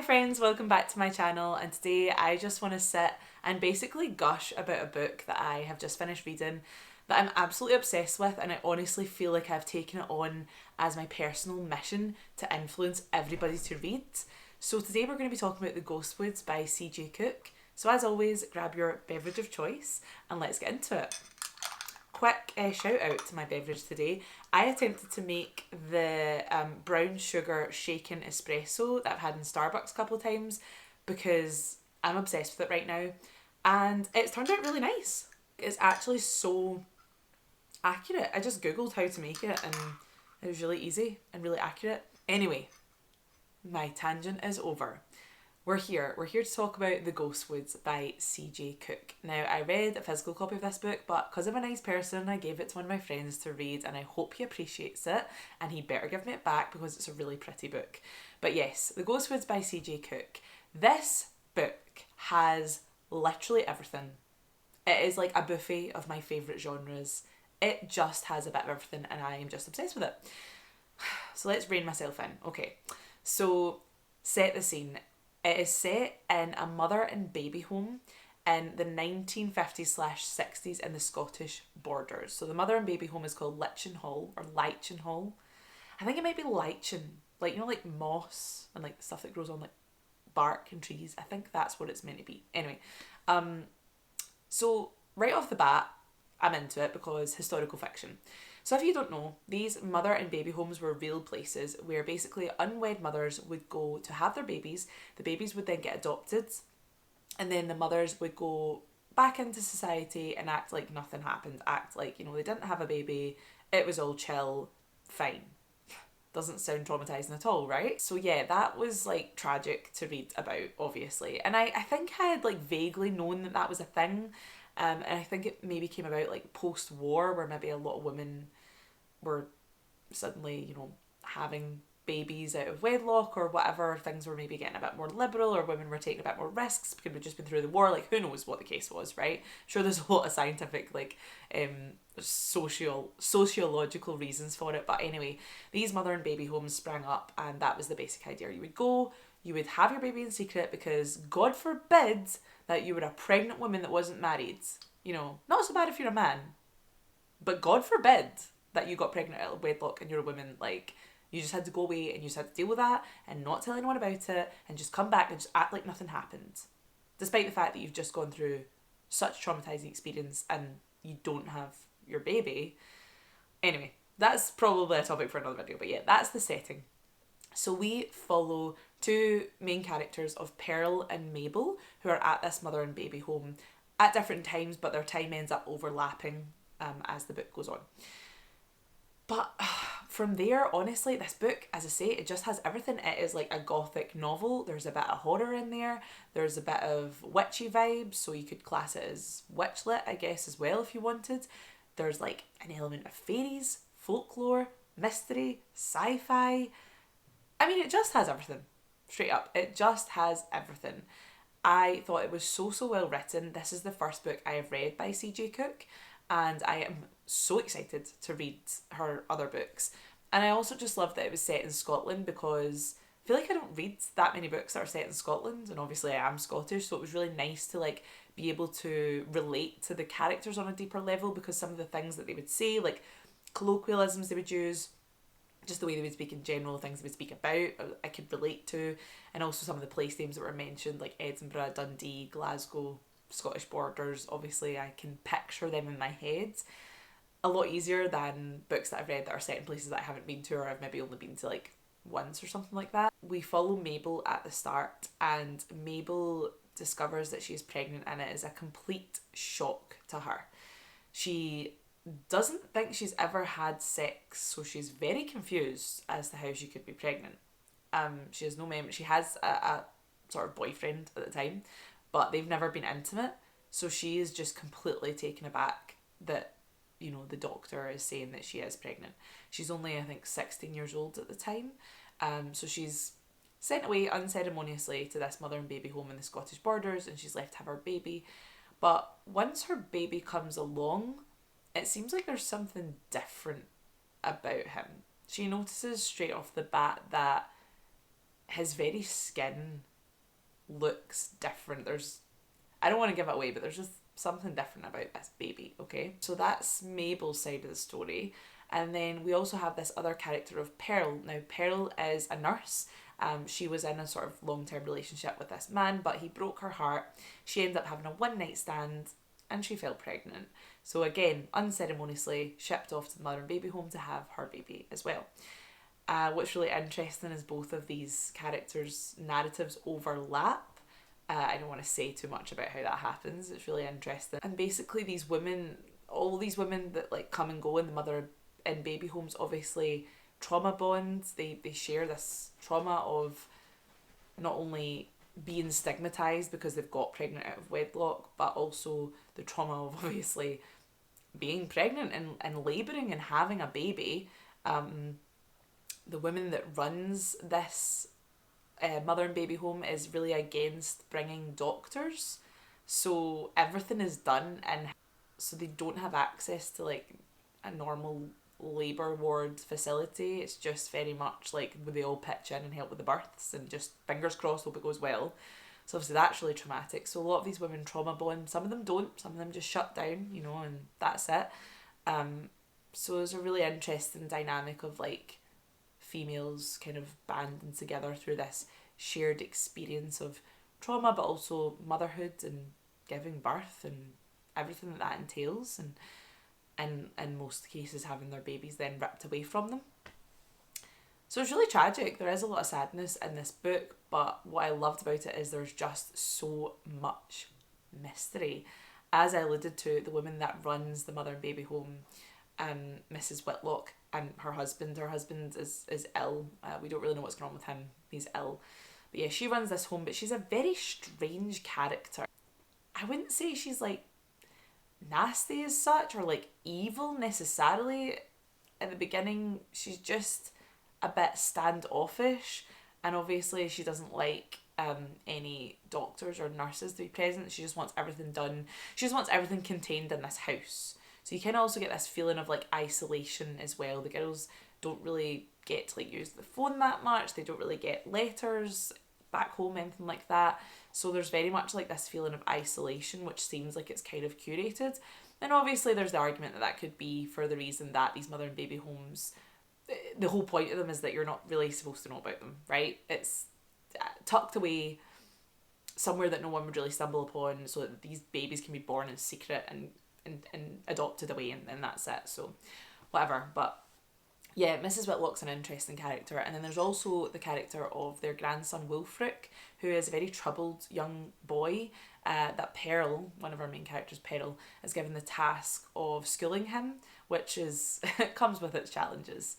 Hi friends, welcome back to my channel, and today I just want to sit and basically gush about a book that I have just finished reading that I'm absolutely obsessed with, and I honestly feel like I've taken it on as my personal mission to influence everybody to read. So today we're going to be talking about The Ghostwoods by CJ Cooke. So as always, grab your beverage of choice and let's get into it. Quick shout out to my beverage today. I attempted to make the brown sugar shaken espresso that I've had in Starbucks a couple of times because I'm obsessed with it right now, and it's turned out really nice. It's actually so accurate. I just googled how to make it and it was really easy and really accurate. Anyway, my tangent is over. We're here to talk about The Ghostwoods by CJ Cooke. Now, I read a physical copy of this book, but because I'm a nice person, I gave it to one of my friends to read, and I hope he appreciates it, and he better give me it back because it's a really pretty book. But yes, The Ghostwoods by CJ Cooke. This book has literally everything. It is like a buffet of my favourite genres. It just has a bit of everything, and I am just obsessed with it. So let's rein myself in. Okay, so set the scene. It is set in a mother and baby home in the 1950s/60s in the Scottish borders. So the mother and baby home is called Lichen Hall or Lichen Hall. I think it might be lichen, like, you know, like moss and like stuff that grows on like bark and trees. I think that's what it's meant to be. Anyway, so right off the bat, I'm into it because historical fiction. So if you don't know, these mother and baby homes were real places where basically unwed mothers would go to have their babies. The babies would then get adopted, and then the mothers would go back into society and act like nothing happened. Act like, you know, they didn't have a baby. It was all chill, fine. Doesn't sound traumatizing at all, right? So yeah, that was like tragic to read about, obviously. And I think I had like vaguely known that that was a thing. And I think it maybe came about like post-war, where maybe a lot of women were suddenly, you know, having babies out of wedlock or whatever. Things were maybe getting a bit more liberal, or women were taking a bit more risks because we'd just been through the war. Like, who knows what the case was, right? Sure, there's a lot of scientific, like, sociological reasons for it. But anyway, these mother and baby homes sprang up, and that was the basic idea. You would go, you would have your baby in secret because God forbid that you were a pregnant woman that wasn't married. You know, not so bad if you're a man, but God forbid that you got pregnant out of wedlock and you're a woman. Like, you just had to go away and you just had to deal with that and not tell anyone about it and just come back and just act like nothing happened. Despite the fact that you've just gone through such traumatizing experience and you don't have your baby. Anyway, that's probably a topic for another video, but yeah, that's the setting. So we follow two main characters of Pearl and Mabel, who are at this mother and baby home at different times, but their time ends up overlapping as the book goes on. But from there, honestly, this book, as I say, it just has everything. It is like a gothic novel. There's a bit of horror in there. There's a bit of witchy vibes, so you could class it as witchlit, I guess, as well, if you wanted. There's like an element of fairies, folklore, mystery, sci-fi. I mean, it just has everything. Straight up. It just has everything. I thought it was so well written. This is the first book I have read by CJ Cooke, and I am so excited to read her other books. And I also just love that it was set in Scotland, because I feel like I don't read that many books that are set in Scotland, and obviously I am Scottish, so it was really nice to like be able to relate to the characters on a deeper level, because some of the things that they would say, like colloquialisms they would use, just the way they would speak in general, things they would speak about, I could relate to. And also some of the place names that were mentioned, like Edinburgh, Dundee, Glasgow, Scottish borders, obviously I can picture them in my head a lot easier than books that I've read that are set in places that I haven't been to, or I've maybe only been to like once or something like that. We follow Mabel at the start, and Mabel discovers that she's pregnant, and it is a complete shock to her. She doesn't think she's ever had sex, so she's very confused as to how she could be pregnant. She has no memory. She has a sort of boyfriend at the time, but they've never been intimate, so she is just completely taken aback that, you know, the doctor is saying that she is pregnant. She's only, I think, 16 years old at the time, so she's sent away unceremoniously to this mother and baby home in the Scottish borders, and she's left to have her baby. But once her baby comes along, it seems like there's something different about him. She notices straight off the bat that his very skin looks different. I don't want to give it away, but there's just something different about this baby, okay? So that's Mabel's side of the story. And then we also have this other character of Pearl. Now, Pearl is a nurse. She was in a sort of long-term relationship with this man, but he broke her heart. She ended up having a one-night stand and she fell pregnant. So again, unceremoniously shipped off to the mother and baby home to have her baby as well. What's really interesting is both of these characters' narratives overlap. I don't want to say too much about how that happens. It's really interesting. And basically these women, all these women that like come and go in the mother and baby homes, obviously trauma bonds. They share this trauma of not only being stigmatized because they've got pregnant out of wedlock, but also the trauma of obviously being pregnant and labouring and having a baby. The woman that runs this mother and baby home is really against bringing doctors, so everything is done, and so they don't have access to like a normal labour ward facility. It's just very much like they all pitch in and help with the births and just fingers crossed hope it goes well. So obviously that's really traumatic. So a lot of these women trauma bond. Some of them don't. Some of them just shut down, you know, and that's it. So there's a really interesting dynamic of like females kind of banding together through this shared experience of trauma, but also motherhood and giving birth and everything that entails, and in most cases having their babies then ripped away from them. So it's really tragic. There is a lot of sadness in this book, but what I loved about it is there's just so much mystery. As I alluded to, the woman that runs the mother and baby home, Mrs. Whitlock, and her husband is ill. We don't really know what's going on with him. He's ill. But yeah, she runs this home, but she's a very strange character. I wouldn't say she's like nasty as such or like evil necessarily. In the beginning, she's just a bit standoffish, and obviously she doesn't like any doctors or nurses to be present. She just wants everything done. She just wants everything contained in this house. So you can also get this feeling of like isolation as well. The girls don't really get to like use the phone that much. They don't really get letters back home, anything like that. So there's very much like this feeling of isolation, which seems like it's kind of curated. And obviously there's the argument that could be for the reason that these mother and baby homes, the whole point of them is that you're not really supposed to know about them, right? It's tucked away somewhere that no one would really stumble upon, so that these babies can be born in secret and adopted away, and that's it. So whatever. But yeah, Mrs. Whitlock's an interesting character. And then there's also the character of their grandson Wulfric, who is a very troubled young boy that Pearl, one of our main characters, Pearl, is given the task of schooling him, which is comes with its challenges.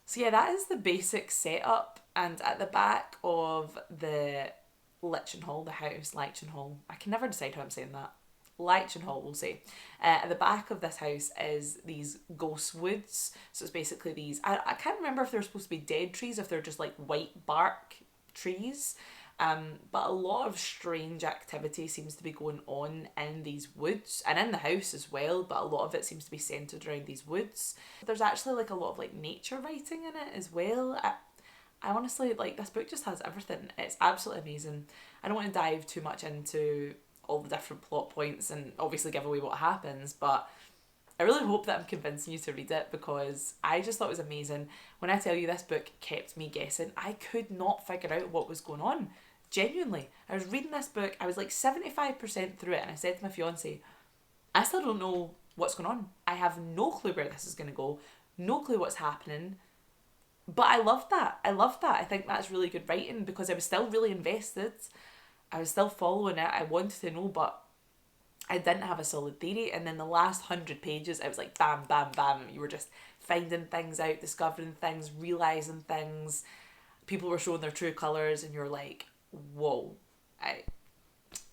So yeah, that is the basic setup. And at the back of the Lichen Hall, the house, Lichen Hall, I can never decide how I'm saying that. Lichen Hall, we'll say. At the back of this house is these ghost woods. So it's basically these, I can't remember if they're supposed to be dead trees, if they're just like white bark trees. But a lot of strange activity seems to be going on in these woods and in the house as well, but a lot of it seems to be centered around these woods. There's actually like a lot of like nature writing in it as well. I honestly, like, this book just has everything. It's absolutely amazing. I don't want to dive too much into all the different plot points and obviously give away what happens, but I really hope that I'm convincing you to read it, because I just thought it was amazing. When I tell you this book kept me guessing, I could not figure out what was going on. Genuinely. I was reading this book, I was like 75% through it, and I said to my fiance, I still don't know what's going on. I have no clue where this is going to go, no clue what's happening. But I loved that. I think that's really good writing, because I was still really invested. I was still following it. I wanted to know, but I didn't have a solid theory. And then the last 100 pages, it was like bam, bam, bam. You were just finding things out, discovering things, realising things. People were showing their true colours, and you're like, whoa.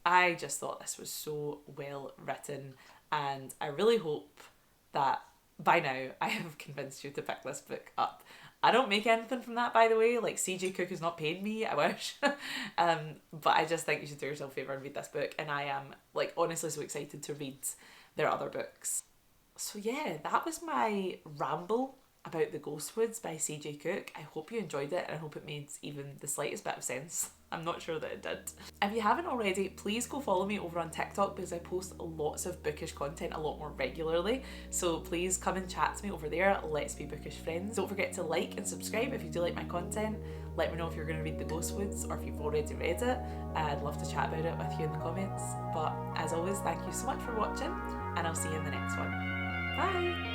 I just thought this was so well written, and I really hope that by now I have convinced you to pick this book up. I don't make anything from that, by the way. Like, CJ Cooke has not paid me, I wish. But I just think you should do yourself a favour and read this book. And I am, like, honestly so excited to read their other books. So yeah, that was my ramble about the Ghost Woods by CJ Cooke. I hope you enjoyed it, and I hope it made even the slightest bit of sense. I'm not sure that it did. If you haven't already, please go follow me over on TikTok, because I post lots of bookish content a lot more regularly. So please come and chat to me over there. Let's be bookish friends. Don't forget to like and subscribe if you do like my content. Let me know if you're going to read the Ghost Woods or if you've already read it. I'd love to chat about it with you in the comments. But as always, thank you so much for watching, and I'll see you in the next one. Bye!